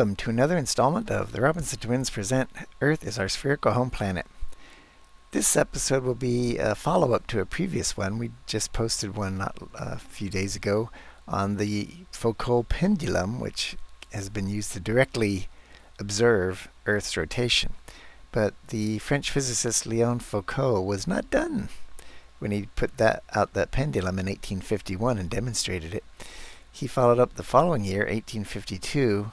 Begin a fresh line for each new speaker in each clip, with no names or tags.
Welcome to another installment of the Robinson Twins present Earth is Our Spherical Home Planet. This episode will be a follow-up to a previous one. We just posted one not a few days ago on the Foucault Pendulum, which has been used to directly observe Earth's rotation. But the French physicist Léon Foucault was not done when he put that pendulum in 1851 and demonstrated it. He followed up the following year, 1852,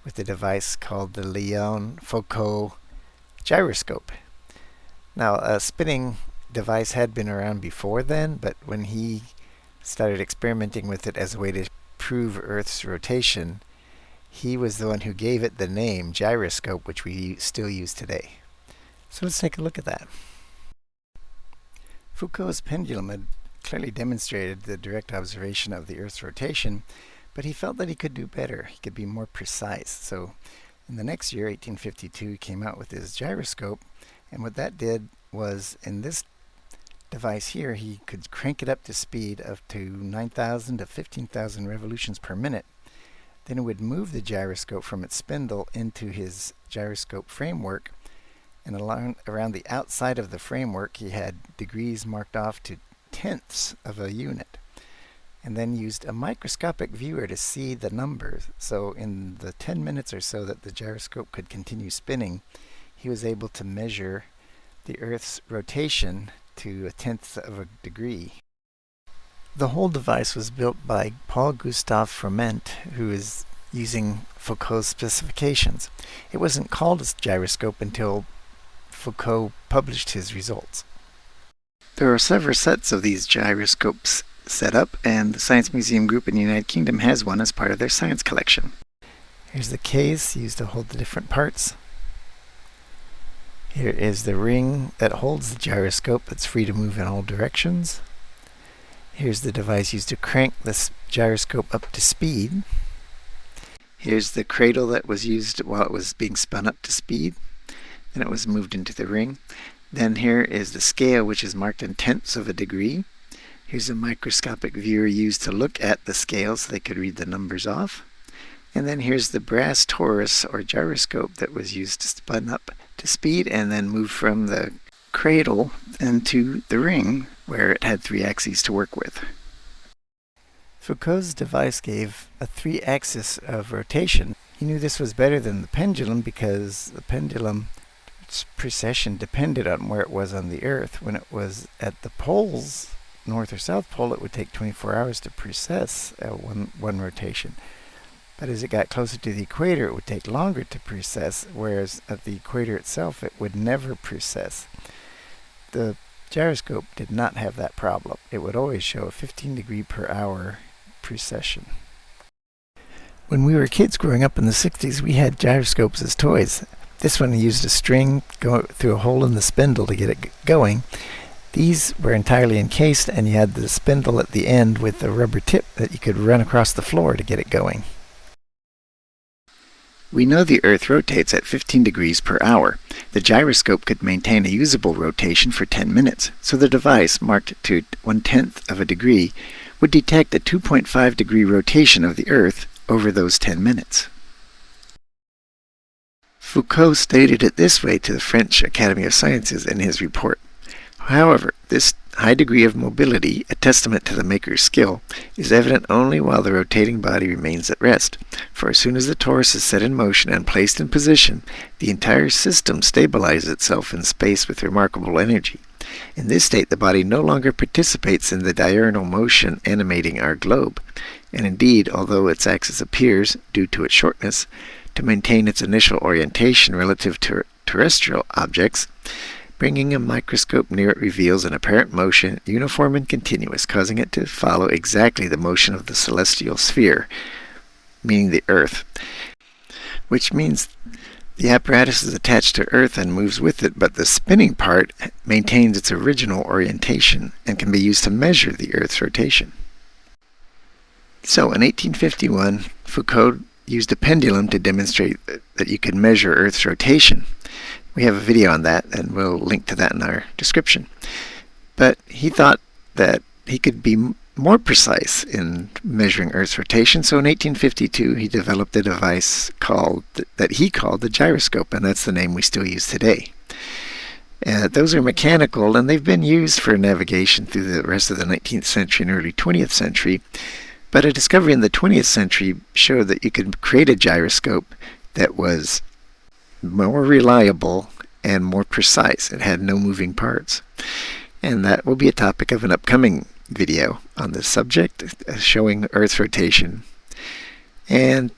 with a device called the Léon Foucault Gyroscope. Now, a spinning device had been around before then, but when he started experimenting with it as a way to prove Earth's rotation, he was the one who gave it the name gyroscope, which we still use today. So let's take a look at that. Foucault's pendulum had clearly demonstrated the direct observation of the Earth's rotation, but he felt that he could do better. He could be more precise. So in the next year, 1852, he came out with his gyroscope, and what that did was, in this device here, he could crank it up to speed of to 9,000 to 15,000 revolutions per minute. Then it would move the gyroscope from its spindle into his gyroscope framework, and around the outside of the framework he had degrees marked off to tenths of a unit, and then used a microscopic viewer to see the numbers. So in the 10 minutes or so that the gyroscope could continue spinning, he was able to measure the Earth's rotation to a tenth of a degree. The whole device was built by Paul Gustave Froment, who is using Foucault's specifications. It wasn't called a gyroscope until Foucault published his results. There are several sets of these gyroscopes set up, and the Science Museum Group in the United Kingdom has one as part of their science collection. Here's the case used to hold the different parts. Here is the ring that holds the gyroscope that's free to move in all directions. Here's the device used to crank this gyroscope up to speed. Here's the cradle that was used while it was being spun up to speed. Then it was moved into the ring. Then here is the scale, which is marked in tenths of a degree. Here's a microscopic viewer used to look at the scale so they could read the numbers off. And then here's the brass torus or gyroscope that was used to spin up to speed and then move from the cradle into the ring, where it had 3 axes to work with. Foucault's device gave a 3-axis of rotation. He knew this was better than the pendulum because the pendulum's precession depended on where it was on the Earth. When it was at the poles, North or South Pole, it would take 24 hours to precess one rotation. But as it got closer to the equator, it would take longer to precess, whereas at the equator itself, it would never precess. The gyroscope did not have that problem. It would always show a 15 degree per hour precession. When we were kids growing up in the 60s, we had gyroscopes as toys. This one used a string go through a hole in the spindle to get it going. These were entirely encased, and you had the spindle at the end with a rubber tip that you could run across the floor to get it going. We know the Earth rotates at 15 degrees per hour. The gyroscope could maintain a usable rotation for 10 minutes, so the device, marked to 1/10 of a degree, would detect a 2.5 degree rotation of the Earth over those 10 minutes. Foucault stated it this way to the French Academy of Sciences in his report. However, this high degree of mobility, a testament to the maker's skill, is evident only while the rotating body remains at rest, for as soon as the torus is set in motion and placed in position, the entire system stabilizes itself in space with remarkable energy. In this state, the body no longer participates in the diurnal motion animating our globe, and indeed, although its axis appears, due to its shortness, to maintain its initial orientation relative to terrestrial objects, bringing a microscope near it reveals an apparent motion, uniform and continuous, causing it to follow exactly the motion of the celestial sphere, meaning the Earth, which means the apparatus is attached to Earth and moves with it, but the spinning part maintains its original orientation and can be used to measure the Earth's rotation. So in 1851, Foucault used a pendulum to demonstrate that you could measure Earth's rotation. We have a video on that, and we'll link to that in our description. But he thought that he could be more precise in measuring Earth's rotation. So in 1852, he developed a device that he called the gyroscope, and that's the name we still use today. Those are mechanical, and they've been used for navigation through the rest of the 19th century and early 20th century. But a discovery in the 20th century showed that you could create a gyroscope that was more reliable and more precise. It had no moving parts. And that will be a topic of an upcoming video on this subject, showing Earth's rotation. And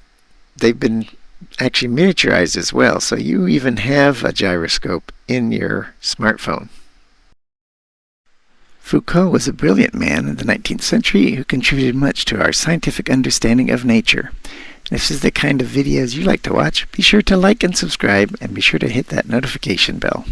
they've been actually miniaturized as well, so you even have a gyroscope in your smartphone. Foucault was a brilliant man in the 19th century who contributed much to our scientific understanding of nature. And if this is the kind of videos you like to watch, be sure to like and subscribe, and be sure to hit that notification bell.